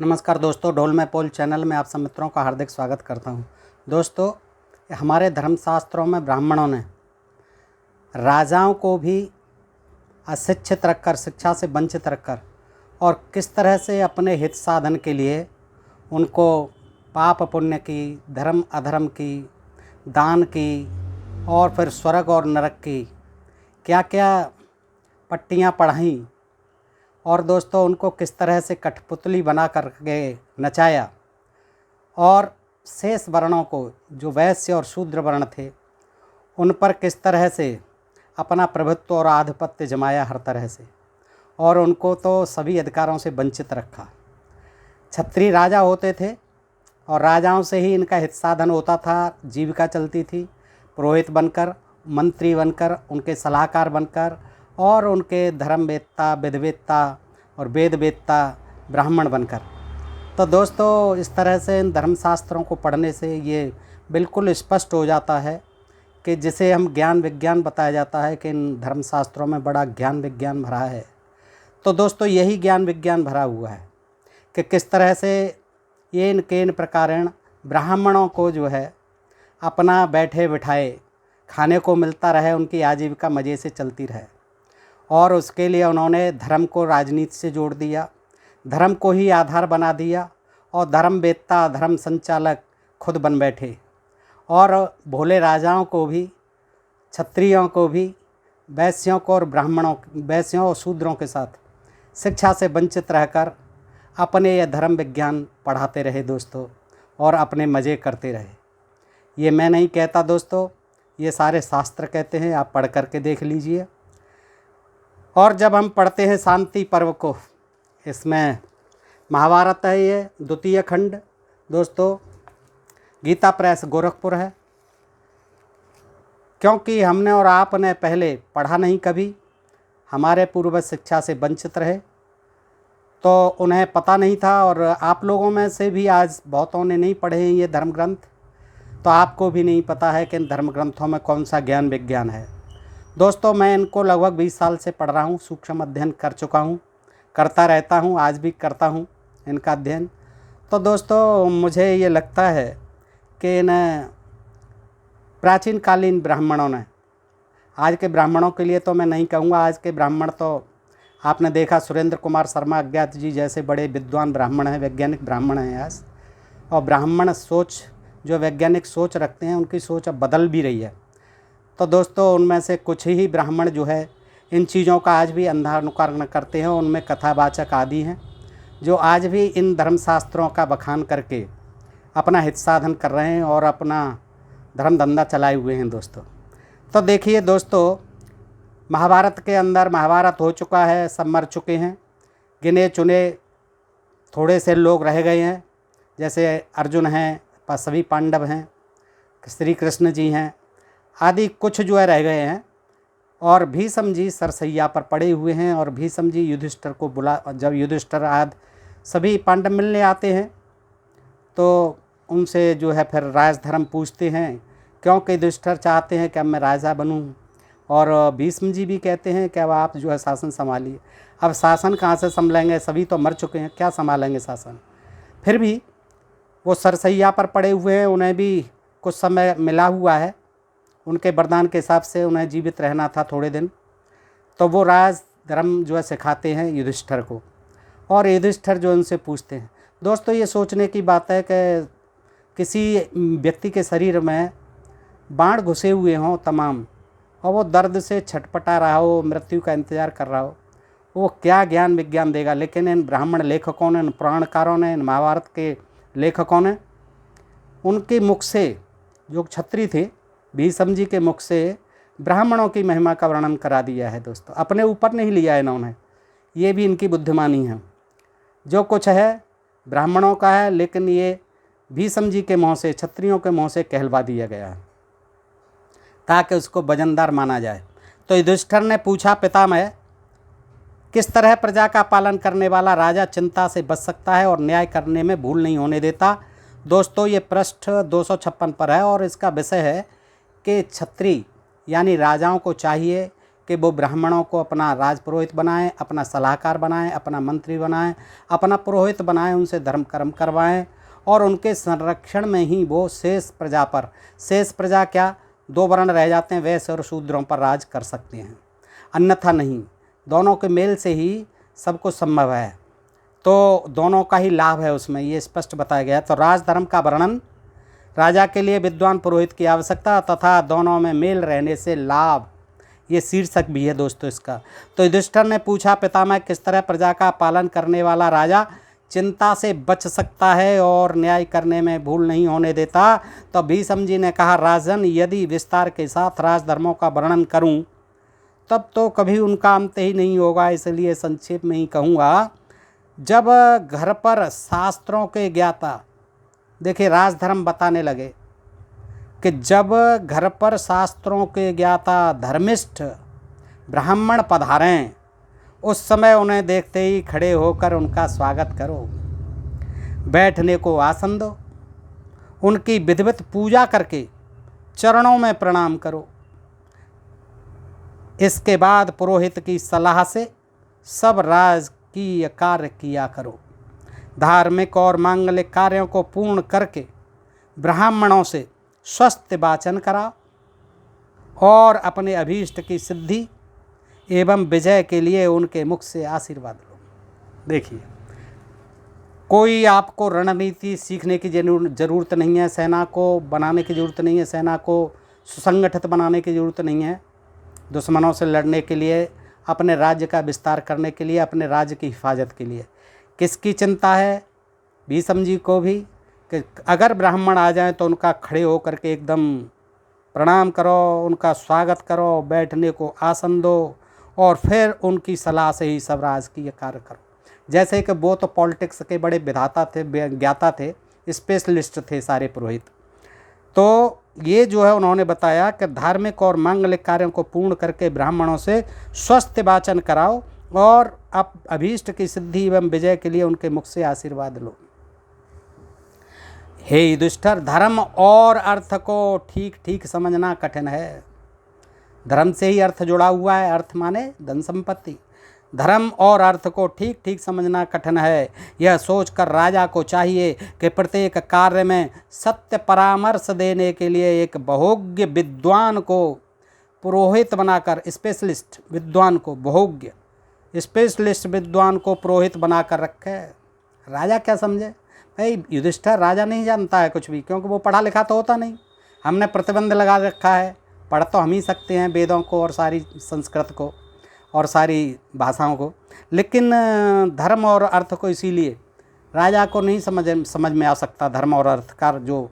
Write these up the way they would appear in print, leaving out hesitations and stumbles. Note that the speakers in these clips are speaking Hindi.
नमस्कार दोस्तों, ढोल में पोल चैनल में आप सब मित्रों का हार्दिक स्वागत करता हूं। दोस्तों, हमारे धर्मशास्त्रों में ब्राह्मणों ने राजाओं को भी अशिक्षित रखकर, शिक्षा से वंचित रखकर और किस तरह से अपने हित साधन के लिए उनको पाप पुण्य की, धर्म अधर्म की, दान की और फिर स्वर्ग और नरक की क्या क्या पट्टियाँ पढ़ाईं और दोस्तों उनको किस तरह से कठपुतली बना करके नचाया और शेष वर्णों को, जो वैश्य और शूद्र वर्ण थे, उन पर किस तरह से अपना प्रभुत्व और आधिपत्य जमाया हर तरह से, और उनको तो सभी अधिकारों से वंचित रखा। क्षत्रिय राजा होते थे और राजाओं से ही इनका हित साधन होता था, जीविका चलती थी। पुरोहित बनकर, मंत्री बनकर, उनके सलाहकार बनकर और उनके धर्मवेत्ता, विधवेत्ता और वेदवेत्ता ब्राह्मण बनकर। तो दोस्तों, इस तरह से इन धर्मशास्त्रों को पढ़ने से ये बिल्कुल स्पष्ट हो जाता है कि जिसे हम ज्ञान विज्ञान बताया जाता है कि इन धर्मशास्त्रों में बड़ा ज्ञान विज्ञान भरा है। तो दोस्तों, यही ज्ञान विज्ञान भरा हुआ है कि किस तरह से ये इन प्रकारेण ब्राह्मणों को जो है अपना बैठे बिठाए खाने को मिलता रहे, उनकी आजीविका मज़े से चलती रहे, और उसके लिए उन्होंने धर्म को राजनीति से जोड़ दिया, धर्म को ही आधार बना दिया और धर्मवेत्ता, धर्म संचालक खुद बन बैठे। और भोले राजाओं को भी, क्षत्रियों को भी, वैश्यों को और ब्राह्मणों, वैश्यों और शूद्रों के साथ शिक्षा से वंचित रहकर अपने यह धर्म विज्ञान पढ़ाते रहे दोस्तों, और अपने मज़े करते रहे। ये मैं नहीं कहता दोस्तों, ये सारे शास्त्र कहते हैं, आप पढ़ करके देख लीजिए। और जब हम पढ़ते हैं शांति पर्व को, इसमें महाभारत है, ये द्वितीय खंड दोस्तों, गीता प्रेस गोरखपुर है। क्योंकि हमने और आपने पहले पढ़ा नहीं कभी, हमारे पूर्वज शिक्षा से वंचित रहे, तो उन्हें पता नहीं था, और आप लोगों में से भी आज बहुतों ने नहीं पढ़े हैं ये धर्म ग्रंथ, तो आपको भी नहीं पता है कि इन धर्म ग्रंथों में कौन सा ज्ञान विज्ञान है। दोस्तों, मैं इनको लगभग 20 साल से पढ़ रहा हूँ, सूक्ष्म अध्ययन कर चुका हूँ, करता रहता हूँ, आज भी करता हूँ इनका अध्ययन। तो दोस्तों, मुझे ये लगता है कि इन प्राचीन कालीन ब्राह्मणों ने, आज के ब्राह्मणों के लिए तो मैं नहीं कहूँगा, आज के ब्राह्मण तो आपने देखा सुरेंद्र कुमार शर्मा अज्ञात जी जैसे बड़े विद्वान ब्राह्मण हैं, वैज्ञानिक ब्राह्मण हैं आज, और ब्राह्मण सोच, जो वैज्ञानिक सोच रखते हैं, उनकी सोच अब बदल भी रही है। तो दोस्तों, उनमें से कुछ ही ब्राह्मण जो है इन चीज़ों का आज भी अंधा अनुकरण करते हैं, उनमें कथावाचक आदि हैं जो आज भी इन धर्मशास्त्रों का बखान करके अपना हित साधन कर रहे हैं और अपना धर्म धंधा चलाए हुए हैं दोस्तों। तो देखिए दोस्तों, महाभारत के अंदर, महाभारत हो चुका है, सब मर चुके हैं, गिने चुने थोड़े से लोग रह गए हैं, जैसे अर्जुन हैं, सभी पांडव हैं, श्री कृष्ण जी हैं आदि कुछ जो है रह गए हैं, और भीष्म जी सरसैया पर पड़े हुए हैं। और भीष्म जी युधिष्ठिर को जब युधिष्ठिर आदि सभी पांडव मिलने आते हैं तो उनसे जो है फिर राजधर्म पूछते हैं, क्योंकि युधिष्ठिर चाहते हैं कि अब मैं राजा बनूं, और भीष्म जी भी कहते हैं कि अब आप जो है शासन संभालिए। अब शासन कहाँ से संभालेंगे, सभी तो मर चुके हैं, क्या संभालेंगे शासन। फिर भी वो सरसैया पर पड़े हुए हैं, उन्हें भी कुछ समय मिला हुआ है, उनके वरदान के हिसाब से उन्हें जीवित रहना था थोड़े दिन, तो वो राज धर्म जो है सिखाते हैं युधिष्ठिर को, और युधिष्ठिर जो उनसे पूछते हैं। दोस्तों, ये सोचने की बात है कि किसी व्यक्ति के शरीर में बाण घुसे हुए हों तमाम, और वो दर्द से छटपटा रहा हो, मृत्यु का इंतज़ार कर रहा हो, वो क्या ज्ञान विज्ञान देगा। लेकिन इन ब्राह्मण लेखकों ने, इन पुराणकारों ने, इन महाभारत के लेखकों ने उनके मुख से, जो क्षत्रिय थे, भीष्म जी के मुख से ब्राह्मणों की महिमा का वर्णन करा दिया है दोस्तों। अपने ऊपर नहीं लिया इन्होंने, ये भी इनकी बुद्धिमानी है। जो कुछ है ब्राह्मणों का है, लेकिन ये भीष्म जी के मुँह से, क्षत्रियों के मुँह से कहलवा दिया गया है ताकि उसको वजनदार माना जाए। तो युधिष्ठिर ने पूछा, पितामह, किस तरह प्रजा का पालन करने वाला राजा चिंता से बच सकता है और न्याय करने में भूल नहीं होने देता। दोस्तों, ये पृष्ठ 256 पर है और इसका विषय है कि क्षत्रिय यानी राजाओं को चाहिए कि कि वो ब्राह्मणों को अपना राजपुरोहित बनाएं, अपना सलाहकार बनाएं, अपना मंत्री बनाएं, अपना पुरोहित बनाएं, उनसे धर्म कर्म करवाएं और उनके संरक्षण में ही वो शेष प्रजा पर, शेष प्रजा क्या, 2 वर्ण रह जाते हैं, वैश्य और शूद्रों पर राज कर सकते हैं, अन्यथा नहीं। दोनों के मेल से ही सब कुछ संभव है, तो दोनों का ही लाभ है उसमें, ये स्पष्ट बताया गया है। तो राजधर्म का वर्णन, राजा के लिए विद्वान पुरोहित की आवश्यकता तथा दोनों में मेल रहने से लाभ, ये शीर्षक भी है दोस्तों इसका। तो युधिष्ठिर ने पूछा, पितामह किस तरह प्रजा का पालन करने वाला राजा चिंता से बच सकता है और न्याय करने में भूल नहीं होने देता? तो भीष्म जी ने कहा, राजन, यदि विस्तार के साथ राजधर्मों का वर्णन करूं तब तो कभी उनका अंत ही नहीं होगा, इसलिए संक्षेप में ही कहूँगा। जब घर पर शास्त्रों के ज्ञाता, देखिए राजधर्म बताने लगे कि जब घर पर शास्त्रों के ज्ञाता धर्मिष्ठ ब्राह्मण पधारें, उस समय उन्हें देखते ही खड़े होकर उनका स्वागत करो, बैठने को आसन दो, उनकी विधिवत पूजा करके चरणों में प्रणाम करो। इसके बाद पुरोहित की सलाह से सब राजकीय कार्य किया करो। धार्मिक और मांगलिक कार्यों को पूर्ण करके ब्राह्मणों से स्वस्थ वाचन कराओ और अपने अभीष्ट की सिद्धि एवं विजय के लिए उनके मुख से आशीर्वाद लो। देखिए, कोई आपको रणनीति सीखने की ज़रूरत नहीं है, सेना को बनाने की ज़रूरत नहीं है, सेना को सुसंगठित बनाने की ज़रूरत नहीं है, दुश्मनों से लड़ने के लिए, अपने राज्य का विस्तार करने के लिए, अपने राज्य की हिफाजत के लिए। किसकी चिंता है? भीष्म जी को भी, कि अगर ब्राह्मण आ जाएं तो उनका खड़े होकर के एकदम प्रणाम करो, उनका स्वागत करो, बैठने को आसन दो और फिर उनकी सलाह से ही सब राजकीय कार्य करो। जैसे कि वो तो पॉलिटिक्स के बड़े विधाता थे, ज्ञाता थे, स्पेशलिस्ट थे सारे पुरोहित। तो ये जो है उन्होंने बताया कि धार्मिक और मांगलिक कार्यों को पूर्ण करके ब्राह्मणों से स्वस्थ वाचन कराओ और आप अभीष्ट की सिद्धि एवं विजय के लिए उनके मुख से आशीर्वाद लो। हे युधिष्ठिर, धर्म और अर्थ को ठीक ठीक समझना कठिन है। धर्म से ही अर्थ जुड़ा हुआ है, अर्थ माने धन संपत्ति। धर्म और अर्थ को ठीक ठीक समझना कठिन है। यह सोचकर राजा को चाहिए कि प्रत्येक कार्य में सत्य परामर्श देने के लिए एक बहुज्ञ विद्वान को पुरोहित बनाकर, स्पेशलिस्ट विद्वान को, बहुज्ञ स्पेशलिस्ट विद्वान को पुरोहित बनाकर रखे। राजा क्या समझे? भाई युधिष्ठिर राजा नहीं जानता है कुछ भी, क्योंकि वो पढ़ा लिखा तो होता नहीं। हमने प्रतिबंध लगा रखा है, पढ़ तो हम ही सकते हैं वेदों को और सारी संस्कृत को और सारी भाषाओं को, लेकिन धर्म और अर्थ को इसीलिए राजा को नहीं समझ में आ सकता, धर्म और अर्थ का जो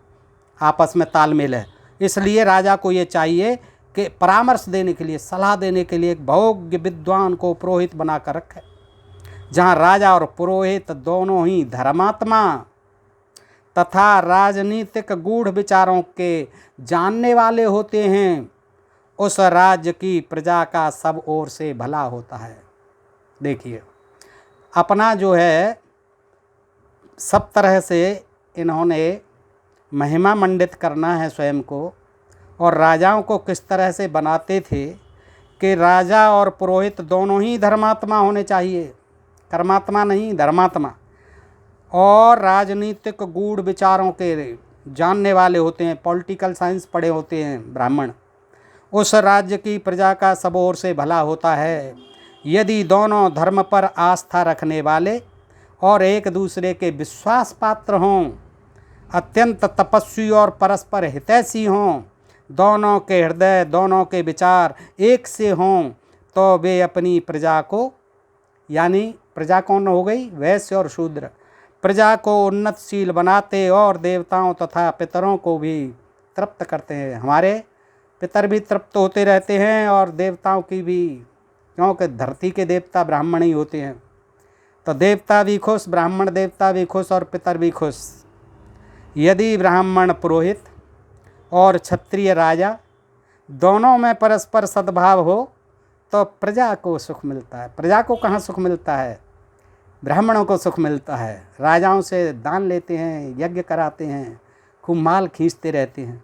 आपस में तालमेल है। इसलिए राजा को ये चाहिए कि परामर्श देने के लिए, सलाह देने के लिए एक बहुज्ञ विद्वान को पुरोहित बनाकर रखे, जहाँ राजा और पुरोहित दोनों ही धर्मात्मा तथा राजनीतिक गूढ़ विचारों के जानने वाले होते हैं। उस राज्य की प्रजा का सब ओर से भला होता है। देखिए, अपना जो है सब तरह से इन्होंने महिमा मंडित करना है स्वयं को, और राजाओं को किस तरह से बनाते थे कि राजा और पुरोहित दोनों ही धर्मात्मा होने चाहिए, कर्मात्मा नहीं, धर्मात्मा, और राजनीतिक गूढ़ विचारों के जानने वाले होते हैं, पॉलिटिकल साइंस पढ़े होते हैं ब्राह्मण। उस राज्य की प्रजा का सब ओर से भला होता है यदि दोनों धर्म पर आस्था रखने वाले और एक दूसरे के विश्वास पात्र हों, अत्यंत तपस्वी और परस्पर हितैषी हों, दोनों के हृदय, दोनों के विचार एक से हों, तो वे अपनी प्रजा को, यानी प्रजा कौन हो गई? वैश्य और शूद्र, प्रजा को उन्नतशील बनाते और देवताओं तथा पितरों को भी तृप्त करते हैं। हमारे पितर भी तृप्त होते रहते हैं और देवताओं की भी, क्योंकि धरती के देवता ब्राह्मण ही होते हैं। तो देवता भी खुश, ब्राह्मण देवता भी खुश और पितर भी खुश। यदि ब्राह्मण पुरोहित और क्षत्रिय राजा दोनों में परस्पर सद्भाव हो तो प्रजा को सुख मिलता है। प्रजा को कहाँ सुख मिलता है? ब्राह्मणों को सुख मिलता है। राजाओं से दान लेते हैं, यज्ञ कराते हैं, खूब माल खींचते रहते हैं।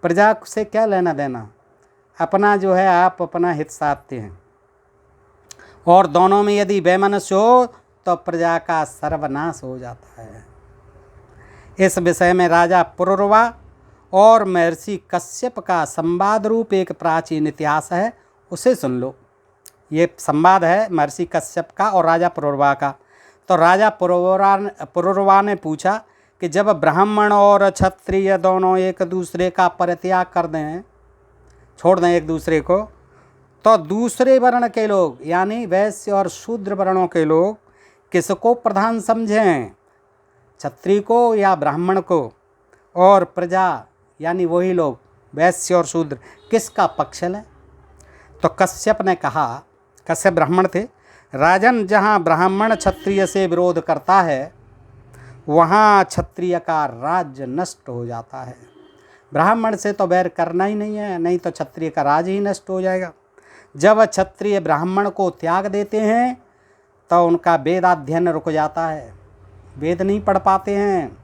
प्रजा से क्या लेना देना? अपना जो है आप अपना हित साधते हैं, और दोनों में यदि वैमनस्य हो तो प्रजा का सर्वनाश हो जाता है। इस विषय में राजा पुरुरवा और महर्षि कश्यप का संवाद रूप एक प्राचीन इतिहास है, उसे सुन लो। ये संवाद है महर्षि कश्यप का और राजा पुरुरवा का। तो राजा पुरुरवा ने पूछा कि जब ब्राह्मण और क्षत्रिय दोनों एक दूसरे का परित्याग कर दें, छोड़ दें एक दूसरे को, तो दूसरे वर्ण के लोग यानी वैश्य और शूद्र वर्णों के लोग किसको प्रधान समझें, क्षत्रिय को या ब्राह्मण को, और प्रजा यानी वही लोग वैश्य और शूद्र किसका पक्ष लें। तो कश्यप ने कहा, कश्यप ब्राह्मण थे, राजन जहाँ ब्राह्मण क्षत्रिय से विरोध करता है वहाँ क्षत्रिय का राज्य नष्ट हो जाता है। ब्राह्मण से तो बैर करना ही नहीं है, नहीं तो क्षत्रिय का राज ही नष्ट हो जाएगा। जब क्षत्रिय ब्राह्मण को त्याग देते हैं तो उनका वेदाध्ययन रुक जाता है, वेद नहीं पढ़ पाते हैं,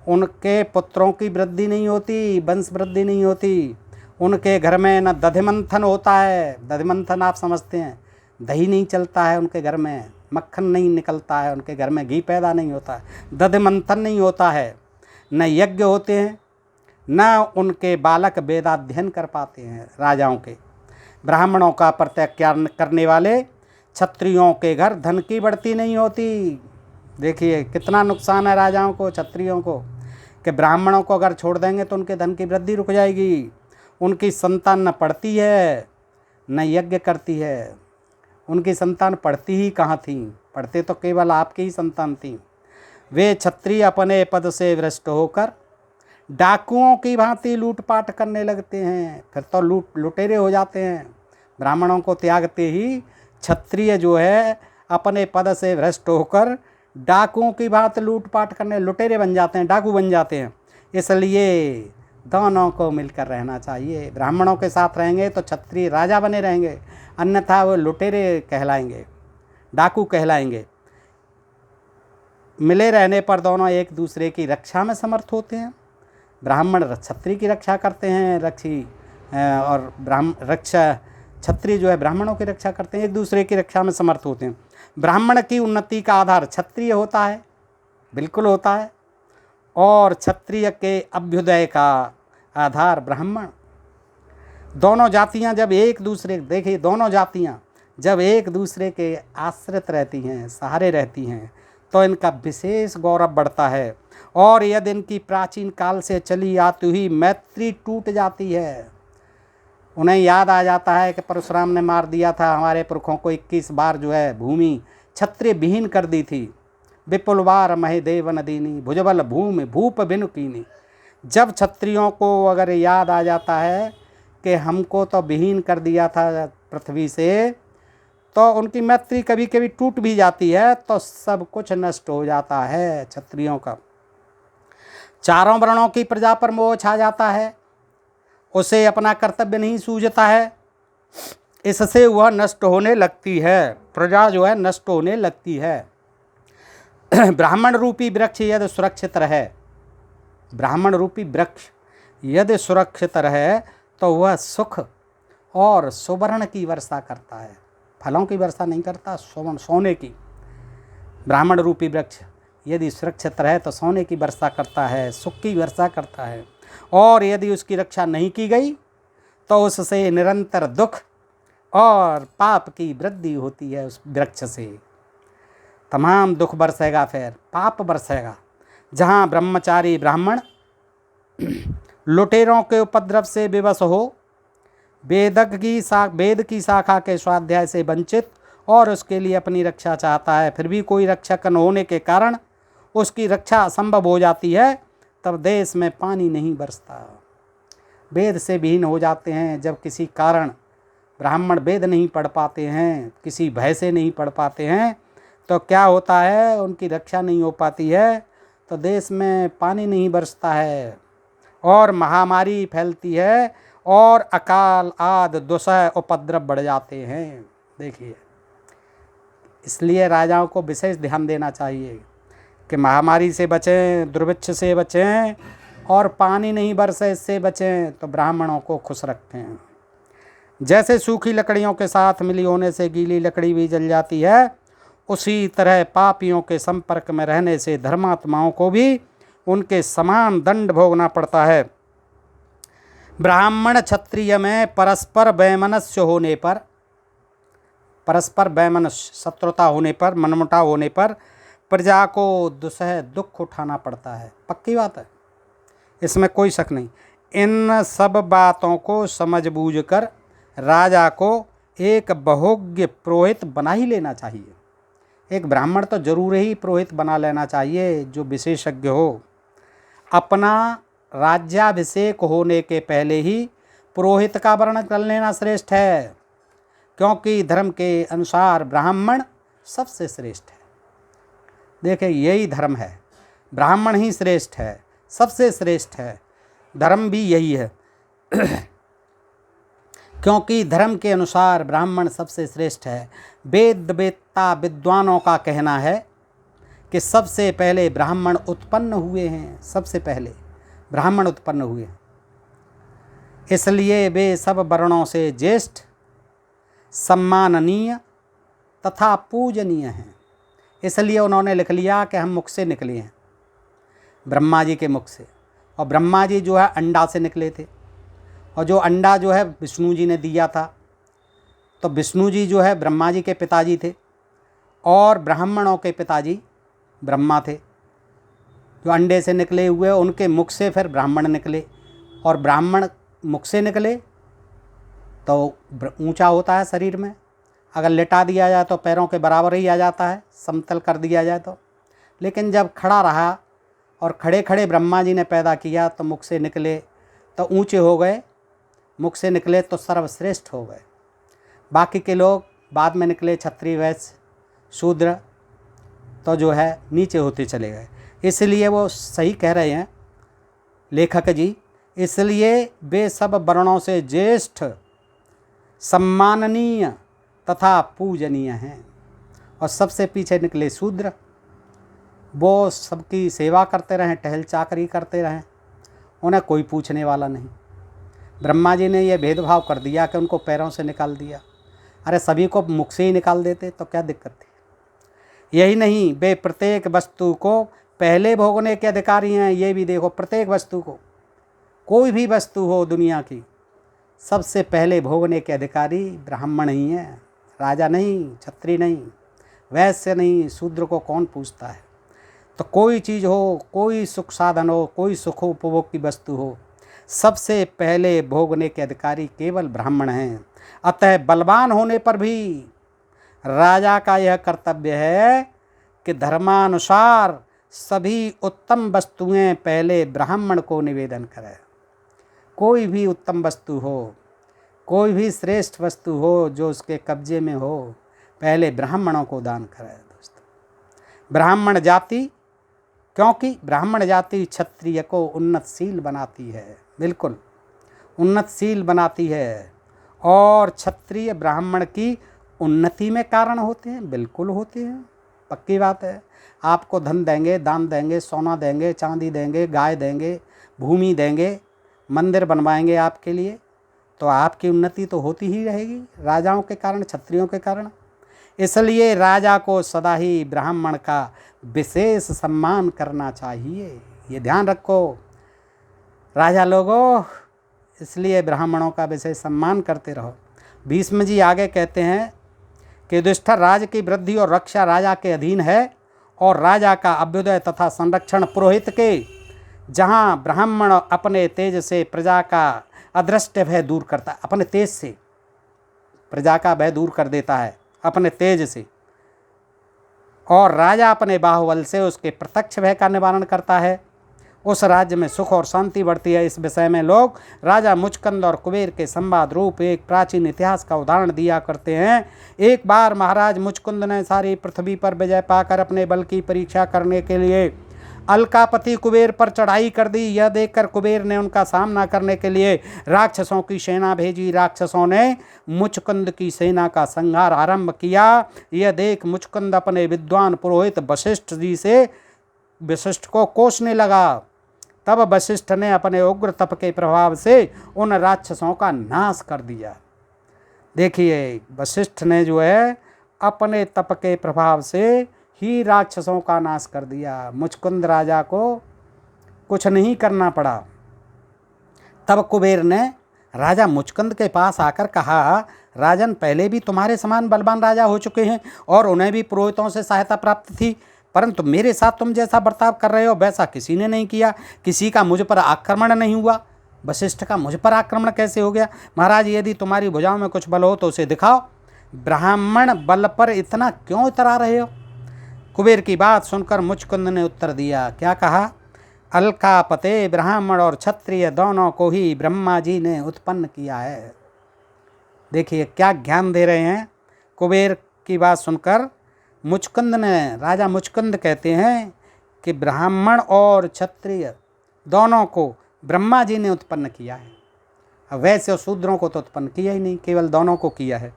उनके पुत्रों की वृद्धि नहीं होती, वंश वृद्धि नहीं होती, उनके घर में न दधिमंथन होता है। दधिमंथन आप समझते हैं, दही नहीं चलता है उनके घर में, मक्खन नहीं निकलता है उनके घर में, घी पैदा नहीं होता है, दधिमंथन नहीं होता है, न यज्ञ होते हैं, न उनके बालक वेदाध्ययन कर पाते हैं राजाओं के। ब्राह्मणों का प्रत्याख्यान करने वाले क्षत्रियों के घर धन की बढ़ती नहीं होती। देखिए कितना नुकसान है राजाओं को, क्षत्रियों को, कि ब्राह्मणों को अगर छोड़ देंगे तो उनके धन की वृद्धि रुक जाएगी, उनकी संतान न पढ़ती है न यज्ञ करती है। उनकी संतान पढ़ती ही कहाँ थी, पढ़ते तो केवल आपकी ही संतान थी। वे क्षत्रिय अपने पद से भ्रष्ट होकर डाकुओं की भांति लूटपाट करने लगते हैं, फिर तो लुटेरे हो जाते हैं। ब्राह्मणों को त्यागते ही क्षत्रिय जो है अपने पद से भ्रष्ट होकर डाकुओं की भांति लूटपाट करने, लुटेरे बन जाते हैं, डाकू बन जाते हैं। इसलिए दोनों को मिलकर रहना चाहिए। ब्राह्मणों के साथ रहेंगे तो क्षत्रिय राजा बने रहेंगे, अन्यथा वो लुटेरे कहलाएंगे, डाकू कहलाएंगे। मिले रहने पर दोनों एक दूसरे की रक्षा में समर्थ होते हैं। ब्राह्मण क्षत्रिय की रक्षा करते हैं, और क्षत्रिय जो है ब्राह्मणों की रक्षा करते हैं, एक दूसरे की रक्षा में समर्थ होते हैं। ब्राह्मण की उन्नति का आधार क्षत्रिय होता है, बिल्कुल होता है, और क्षत्रिय के अभ्युदय का आधार ब्राह्मण। दोनों जातियां जब एक दूसरे, देखिए दोनों जातियां जब एक दूसरे के आश्रित रहती हैं, सहारे रहती हैं, तो इनका विशेष गौरव बढ़ता है। और यदि इनकी प्राचीन काल से चली आती हुई मैत्री टूट जाती है, उन्हें याद आ जाता है कि परशुराम ने मार दिया था हमारे पुरखों को, 21 बार जो है भूमि क्षत्रिय विहीन कर दी थी। विपुल वार महे देव नदीनी भुजबल भूमि भूप बिनु कीनी। जब क्षत्रियों को अगर याद आ जाता है कि हमको तो विहीन कर दिया था पृथ्वी से, तो उनकी मैत्री कभी कभी टूट भी जाती है, तो सब कुछ नष्ट हो जाता है क्षत्रियों का। चारों वर्णों की प्रजा पर मोह छा जाता है, उसे अपना कर्तव्य नहीं सूझता है, इससे वह नष्ट होने लगती है, प्रजा जो है नष्ट होने लगती है। ब्राह्मण रूपी वृक्ष यदि सुरक्षित रहे, ब्राह्मण रूपी वृक्ष यदि सुरक्षित रहे तो वह सुख और सुवर्ण की वर्षा करता है, फलों की वर्षा नहीं करता, सोने की। ब्राह्मण रूपी वृक्ष यदि सुरक्षित रहे तो सोने की वर्षा करता है, सुख की वर्षा करता है। और यदि उसकी रक्षा नहीं की गई तो उससे निरंतर दुख और पाप की वृद्धि होती है। उस वृक्ष से तमाम दुख बरसेगा, फिर पाप बरसेगा। जहाँ ब्रह्मचारी ब्राह्मण लुटेरों के उपद्रव से विवश हो, वेद की शाखा के स्वाध्याय से वंचित और उसके लिए अपनी रक्षा चाहता है, फिर भी कोई रक्षक न होने के कारण उसकी रक्षा असंभव हो जाती है, तब देश में पानी नहीं बरसता। वेद से विहीन हो जाते हैं जब किसी कारण ब्राह्मण वेद नहीं पढ़ पाते हैं, किसी भय से नहीं पढ़ पाते हैं, तो क्या होता है, उनकी रक्षा नहीं हो पाती है, तो देश में पानी नहीं बरसता है और महामारी फैलती है और अकाल आदि दुसह उपद्रव बढ़ जाते हैं। देखिए, इसलिए राजाओं को विशेष ध्यान देना चाहिए कि महामारी से बचें, दुर्भिक्ष से बचें और पानी नहीं बरसे इससे बचें, तो ब्राह्मणों को खुश रखें। जैसे सूखी लकड़ियों के साथ मिली होने से गीली लकड़ी भी जल जाती है, उसी तरह पापियों के संपर्क में रहने से धर्मात्माओं को भी उनके समान दंड भोगना पड़ता है। ब्राह्मण क्षत्रिय में परस्पर वैमनस्य होने पर, परस्पर वैमनस्य शत्रुता होने पर, मनमुटाव होने पर प्रजा को दुसह दुख उठाना पड़ता है। पक्की बात है, इसमें कोई शक नहीं। इन सब बातों को समझ बूझ कर राजा को एक बहुज्ञ पुरोहित बना ही लेना चाहिए। एक ब्राह्मण तो जरूर ही पुरोहित बना लेना चाहिए जो विशेषज्ञ हो। अपना राज्याभिषेक होने के पहले ही पुरोहित का वर्ण कर लेना श्रेष्ठ है, क्योंकि धर्म के अनुसार ब्राह्मण सबसे श्रेष्ठ है। देखिए, यही धर्म है, ब्राह्मण ही श्रेष्ठ है, सबसे श्रेष्ठ है। धर्म भी यही है क्योंकि धर्म के अनुसार ब्राह्मण सबसे श्रेष्ठ है। वेद वेत्ता विद्वानों का कहना है कि सबसे पहले ब्राह्मण उत्पन्न हुए हैं, सबसे पहले ब्राह्मण उत्पन्न हुए हैं, इसलिए वे सब वर्णों से ज्येष्ठ, सम्माननीय तथा पूजनीय हैं। इसलिए उन्होंने लिख लिया कि हम मुख से निकले हैं, ब्रह्मा जी के मुख से। और ब्रह्मा जी जो है अंडा से निकले थे, और जो अंडा जो है विष्णु जी ने दिया था। तो विष्णु जी जो है ब्रह्मा जी के पिताजी थे, और ब्राह्मणों के पिताजी ब्रह्मा थे। जो अंडे से निकले हुए उनके मुख से फिर ब्राह्मण निकले, और ब्राह्मण मुख से निकले तो ऊंचा होता है शरीर में। अगर लिटा दिया जाए तो पैरों के बराबर ही आ जाता है, समतल कर दिया जाए तो। लेकिन जब खड़ा रहा और खड़े खड़े ब्रह्मा जी ने पैदा किया तो मुख से निकले तो ऊंचे हो गए, मुख से निकले तो सर्वश्रेष्ठ हो गए। बाकी के लोग बाद में निकले, क्षत्रिय वैश्य शूद्र, तो जो है नीचे होते चले गए। इसलिए वो सही कह रहे हैं लेखक जी, इसलिए वे सब वर्णों से ज्येष्ठ, सम्माननीय तथा पूजनीय हैं। और सबसे पीछे निकले शूद्र, वो सबकी सेवा करते रहें, टहल चाकरी करते रहें, उन्हें कोई पूछने वाला नहीं। ब्रह्मा जी ने ये भेदभाव कर दिया कि उनको पैरों से निकाल दिया। अरे सभी को मुख से ही निकाल देते तो क्या दिक्कत थी। यही नहीं, वे प्रत्येक वस्तु को पहले भोगने के अधिकारी हैं। ये भी देखो, प्रत्येक वस्तु को, कोई भी वस्तु हो दुनिया की, सबसे पहले भोगने के अधिकारी ब्राह्मण ही हैं, राजा नहीं, क्षत्रिय नहीं, वैश्य नहीं, शूद्र को कौन पूछता है। तो कोई चीज़ हो, कोई सुख साधन हो, कोई सुख उपभोग की वस्तु हो, सबसे पहले भोगने के अधिकारी केवल ब्राह्मण हैं। अतः बलवान होने पर भी राजा का यह कर्तव्य है कि धर्मानुसार सभी उत्तम वस्तुएं पहले ब्राह्मण को निवेदन करें। कोई भी उत्तम वस्तु हो, कोई भी श्रेष्ठ वस्तु हो जो उसके कब्जे में हो, पहले ब्राह्मणों को दान करें। दोस्तों, ब्राह्मण जाति, क्योंकि ब्राह्मण जाति क्षत्रिय को उन्नतशील बनाती है, बिल्कुल उन्नतशील बनाती है। और क्षत्रिय ब्राह्मण की उन्नति में कारण होते हैं, बिल्कुल होते हैं, पक्की बात है। आपको धन देंगे, दान देंगे, सोना देंगे, चांदी देंगे, गाय देंगे, भूमि देंगे, मंदिर बनवाएंगे आपके लिए, तो आपकी उन्नति तो होती ही रहेगी राजाओं के कारण, क्षत्रियों के कारण। इसलिए राजा को सदा ही ब्राह्मण का विशेष सम्मान करना चाहिए। ये ध्यान रखो राजा लोगों, इसलिए ब्राह्मणों का विशेष सम्मान करते रहो। भीष्म जी आगे कहते हैं कि युधिष्ठिर, राज्य की वृद्धि और रक्षा राजा के अधीन है, और राजा का अभ्युदय तथा संरक्षण पुरोहित के। जहाँ ब्राह्मण अपने तेज से प्रजा का अदृष्ट भय दूर करता है, अपने तेज से प्रजा का भय दूर कर देता है अपने तेज से, और राजा अपने बाहुबल से उसके प्रत्यक्ष भय का निवारण करता है, उस राज्य में सुख और शांति बढ़ती है। इस विषय में लोग राजा मुचकंद और कुबेर के संवाद रूप एक प्राचीन इतिहास का उदाहरण दिया करते हैं। एक बार महाराज मुचकुंद ने सारी पृथ्वी पर विजय पाकर अपने बल की परीक्षा करने के लिए अलकापति कुबेर पर चढ़ाई कर दी। यह देखकर कुबेर ने उनका सामना करने के लिए राक्षसों की सेना भेजी। राक्षसों ने मुचकुंद की सेना का संहार आरंभ किया। यह देख मुचकुंद अपने विद्वान पुरोहित वशिष्ठ जी से वशिष्ठ को कोसने लगा। तब वशिष्ठ ने अपने उग्र तप के प्रभाव से उन राक्षसों का नाश कर दिया। देखिए वशिष्ठ ने जो है अपने तप के प्रभाव से ही राक्षसों का नाश कर दिया, मुचकुंद राजा को कुछ नहीं करना पड़ा। तब कुबेर ने राजा मुचकुंद के पास आकर कहा, राजन, पहले भी तुम्हारे समान बलवान राजा हो चुके हैं और उन्हें भी पुरोहितों से सहायता प्राप्त थी, परंतु मेरे साथ तुम जैसा बर्ताव कर रहे हो वैसा किसी ने नहीं किया। किसी का मुझ पर आक्रमण नहीं हुआ। वशिष्ठ का मुझ पर आक्रमण कैसे हो गया? महाराज, यदि तुम्हारी भुजाओं में कुछ बल हो तो उसे दिखाओ। ब्राह्मण बल पर इतना क्यों इतरा रहे हो? कुबेर की बात सुनकर मुचकुंद ने उत्तर दिया। क्या कहा? अलकापते ब्राह्मण और क्षत्रिय दोनों को ही ब्रह्मा जी ने उत्पन्न किया है। देखिए क्या ज्ञान दे रहे हैं। कुबेर की बात सुनकर मुचकुंद ने, राजा मुचकुंद कहते हैं कि ब्राह्मण और क्षत्रिय दोनों को ब्रह्मा जी ने उत्पन्न किया है। अब वैसे शूद्रों को तो उत्पन्न किया ही नहीं, केवल दोनों को किया है।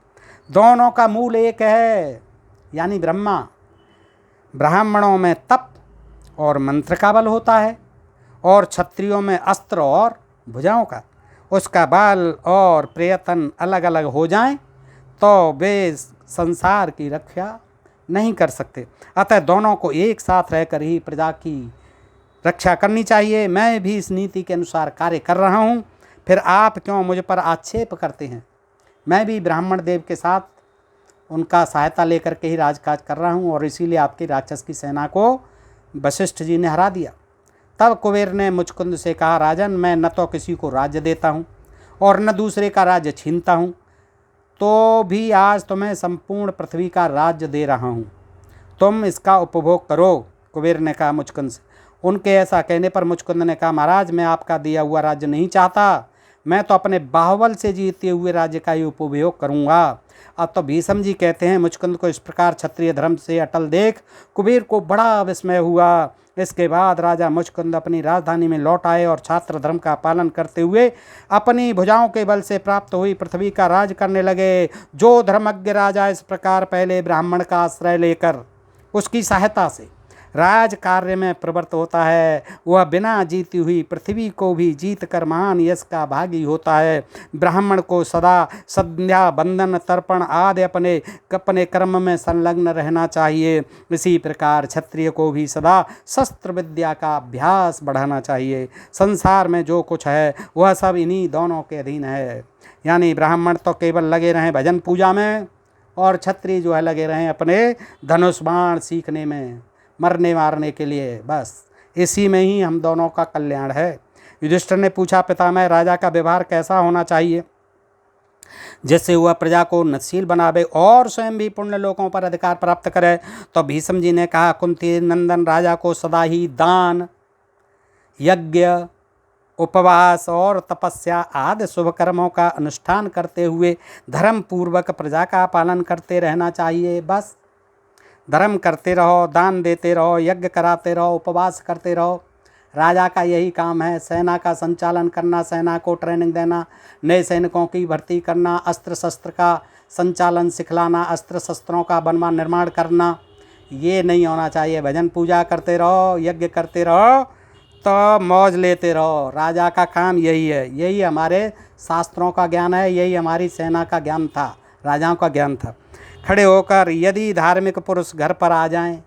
दोनों का मूल एक है, यानी ब्रह्मा। ब्राह्मणों में तप और मंत्र का बल होता है और क्षत्रियों में अस्त्र और भुजाओं का। उसका बल और प्रयत्न अलग अलग हो जाएं तो वे संसार की रक्षा नहीं कर सकते। अतः दोनों को एक साथ रहकर ही प्रजा की रक्षा करनी चाहिए। मैं भी इस नीति के अनुसार कार्य कर रहा हूँ, फिर आप क्यों मुझ पर आक्षेप करते हैं? मैं भी ब्राह्मण देव के साथ उनका सहायता लेकर के ही राजकाज कर रहा हूँ और इसीलिए आपकी राक्षस की सेना को वशिष्ठ जी ने हरा दिया। तब कुबेर ने मुचकुंद से कहा, राजन, मैं न तो किसी को राज्य देता हूँ और न दूसरे का राज्य छीनता हूँ, तो भी आज तुम्हें संपूर्ण पृथ्वी का राज्य दे रहा हूँ, तुम इसका उपभोग करो। कुबेर ने कहा मुचकुंद से। उनके ऐसा कहने पर मुचकुंद ने कहा, महाराज, मैं आपका दिया हुआ राज्य नहीं चाहता, मैं तो अपने बाहुबल से जीते हुए राज्य का ही उपभोग करूँगा। अब तो भीष्म जी कहते हैं, मुचकुंद को इस प्रकार क्षत्रिय धर्म से अटल देख कुबेर को बड़ा विस्मय हुआ। इसके बाद राजा मुचकुंद अपनी राजधानी में लौट आए और छात्र धर्म का पालन करते हुए अपनी भुजाओं के बल से प्राप्त हुई पृथ्वी का राज करने लगे। जो धर्मज्ञ राजा इस प्रकार पहले ब्राह्मण का आश्रय लेकर उसकी सहायता से राज कार्य में प्रवृत्त होता है, वह बिना जीती हुई पृथ्वी को भी जीत कर महान यश का भागी होता है। ब्राह्मण को सदा संध्या बंदन तर्पण आदि अपने कर्म में संलग्न रहना चाहिए। इसी प्रकार क्षत्रिय को भी सदा शस्त्र विद्या का अभ्यास बढ़ाना चाहिए। संसार में जो कुछ है वह सब इन्हीं दोनों के अधीन है। यानी ब्राह्मण तो केवल लगे रहें भजन पूजा में और क्षत्रिय जो है लगे रहें अपने धनुष बाण सीखने में, मरने मारने के लिए। बस इसी में ही हम दोनों का कल्याण है। युधिष्ठिर ने पूछा, पितामह, राजा का व्यवहार कैसा होना चाहिए जिससे वह प्रजा को नतशील बनावे और स्वयं भी पुण्य लोकों पर अधिकार प्राप्त करे? तो भीष्म जी ने कहा, कुंती नंदन, राजा को सदा ही दान, यज्ञ, उपवास और तपस्या आदि शुभ कर्मों का अनुष्ठान करते हुए धर्म पूर्वक प्रजा का पालन करते रहना चाहिए। बस धर्म करते रहो, दान देते रहो, यज्ञ कराते रहो, उपवास करते रहो। राजा का यही काम है। सेना का संचालन करना, सेना को ट्रेनिंग देना, नए सैनिकों की भर्ती करना, अस्त्र शस्त्र का संचालन सिखलाना, अस्त्र शस्त्रों का बनवा निर्माण करना, ये नहीं होना चाहिए। भजन पूजा करते रहो, यज्ञ करते रहो, तो मौज लेते रहो। राजा का काम यही है। यही हमारे शास्त्रों का ज्ञान है, यही हमारी सेना का ज्ञान था, राजाओं का ज्ञान था। खड़े होकर यदि धार्मिक पुरुष घर पर आ जाएं,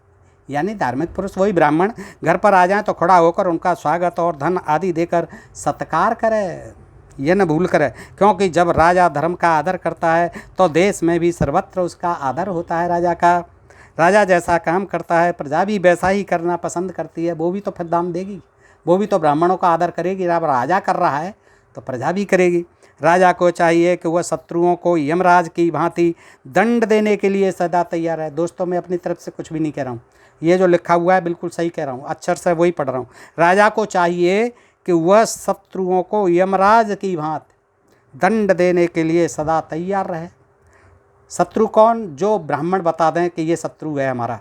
यानी धार्मिक पुरुष वही ब्राह्मण घर पर आ जाएं, तो खड़ा होकर उनका स्वागत और धन आदि देकर सत्कार करे, ये न भूल करे। क्योंकि जब राजा धर्म का आदर करता है तो देश में भी सर्वत्र उसका आदर होता है राजा का। राजा जैसा काम करता है प्रजा भी वैसा ही करना पसंद करती है। वो भी तो फिर दाम देगी, वो भी तो ब्राह्मणों का आदर करेगी। जब राजा कर रहा है तो प्रजा भी करेगी। राजा को चाहिए कि वह शत्रुओं को यमराज की भांति दंड देने के लिए सदा तैयार है। दोस्तों, मैं अपनी तरफ से कुछ भी नहीं कह रहा हूँ, ये जो लिखा हुआ है बिल्कुल सही कह रहा हूँ, अक्षर से वही पढ़ रहा हूँ। राजा को चाहिए कि वह शत्रुओं को यमराज की भांति दंड देने के लिए सदा तैयार रहे। शत्रु कौन? जो ब्राह्मण बता दें कि ये शत्रु है हमारा,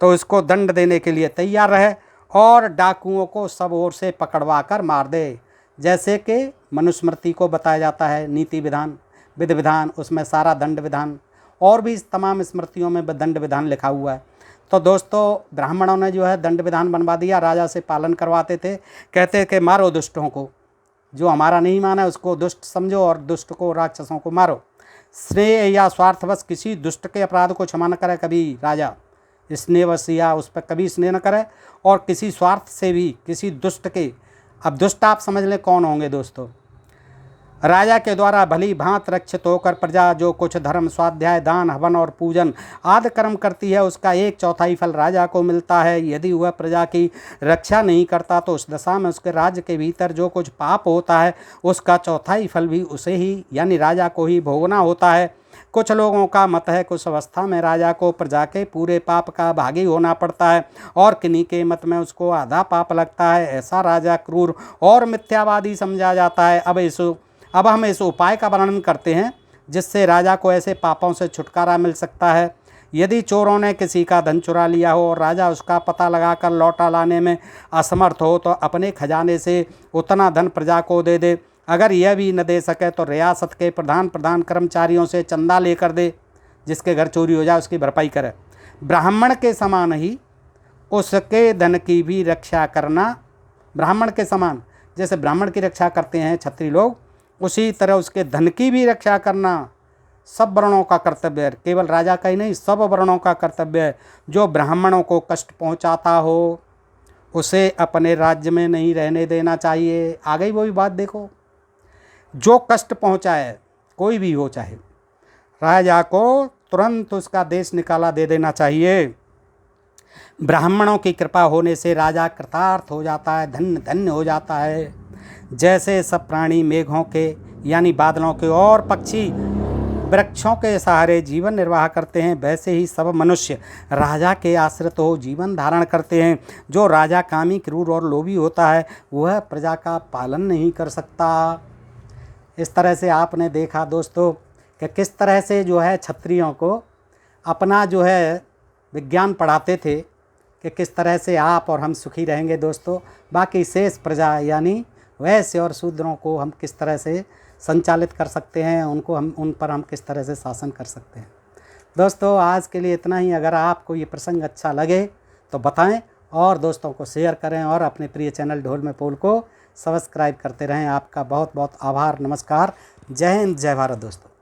तो इसको दंड देने के लिए तैयार रहे और डाकुओं को सब ओर से पकड़वा कर मार दे। जैसे कि मनुस्मृति को बताया जाता है, नीति विधान, विधि विधान, उसमें सारा दंड विधान और भी तमाम स्मृतियों में दंड विधान लिखा हुआ है। तो दोस्तों, ब्राह्मणों ने जो है दंड विधान बनवा दिया, राजा से पालन करवाते थे। कहते कि मारो दुष्टों को, जो हमारा नहीं माना उसको दुष्ट समझो और दुष्ट को, राक्षसों को मारो। स्नेह या स्वार्थवश किसी दुष्ट के अपराध को क्षमा न करे कभी राजा, स्नेहवश या उस पर कभी स्नेह न करे, और किसी स्वार्थ से भी किसी दुष्ट के, अब दुष्ट आप समझ लें कौन होंगे दोस्तों, राजा के द्वारा भली भांत रक्षित होकर प्रजा जो कुछ धर्म स्वाध्याय दान हवन और पूजन आदि कर्म करती है उसका 1/4 फल राजा को मिलता है। यदि वह प्रजा की रक्षा नहीं करता तो उस दशा में उसके राज्य के भीतर जो कुछ पाप होता है उसका 1/4 फल भी उसे ही यानी राजा को ही भोगना होता है। कुछ लोगों का मत है कुछ अवस्था में राजा को प्रजा के पूरे पाप का भागी होना पड़ता है और किन्हीं के मत में उसको आधा पाप लगता है। ऐसा राजा क्रूर और मिथ्यावादी समझा जाता है। अब हम इस उपाय का वर्णन करते हैं जिससे राजा को ऐसे पापों से छुटकारा मिल सकता है। यदि चोरों ने किसी का धन चुरा लिया हो और राजा उसका पता लगाकर लौटा लाने में असमर्थ हो तो अपने खजाने से उतना धन प्रजा को दे दे। अगर यह भी न दे सके तो रियासत के प्रधान कर्मचारियों से चंदा लेकर दे, जिसके घर चोरी हो जाए उसकी भरपाई करे। ब्राह्मण के समान ही उसके धन की भी रक्षा करना, ब्राह्मण के समान जैसे ब्राह्मण की रक्षा करते हैं क्षत्रिय लोग, उसी तरह उसके धन की भी रक्षा करना सब वर्णों का कर्तव्य है, केवल राजा का ही नहीं सब वर्णों का कर्तव्य है। जो ब्राह्मणों को कष्ट पहुंचाता हो उसे अपने राज्य में नहीं रहने देना चाहिए। आ गई वही बात, देखो जो कष्ट पहुंचाए कोई भी हो चाहे, राजा को तुरंत उसका देश निकाला दे देना चाहिए। ब्राह्मणों की कृपा होने से राजा कृतार्थ हो जाता है, धन्य धन्य हो जाता है। जैसे सब प्राणी मेघों के यानी बादलों के और पक्षी वृक्षों के सहारे जीवन निर्वाह करते हैं, वैसे ही सब मनुष्य राजा के आश्रित हो जीवन धारण करते हैं। जो राजा कामी क्रूर और लोभी होता है वह प्रजा का पालन नहीं कर सकता। इस तरह से आपने देखा दोस्तों कि किस तरह से जो है क्षत्रियों को अपना जो है विज्ञान पढ़ाते थे कि किस तरह से आप और हम सुखी रहेंगे दोस्तों। बाकी शेष प्रजा यानी वैश्य और शूद्रों को हम किस तरह से संचालित कर सकते हैं, उन पर हम किस तरह से शासन कर सकते हैं। दोस्तों आज के लिए इतना ही। अगर आपको ये प्रसंग अच्छा लगे तो बताएं और दोस्तों को शेयर करें और अपने प्रिय चैनल ढोल में पोल को सब्सक्राइब करते रहें। आपका बहुत बहुत आभार, नमस्कार, जय हिंद, जय भारत दोस्तों।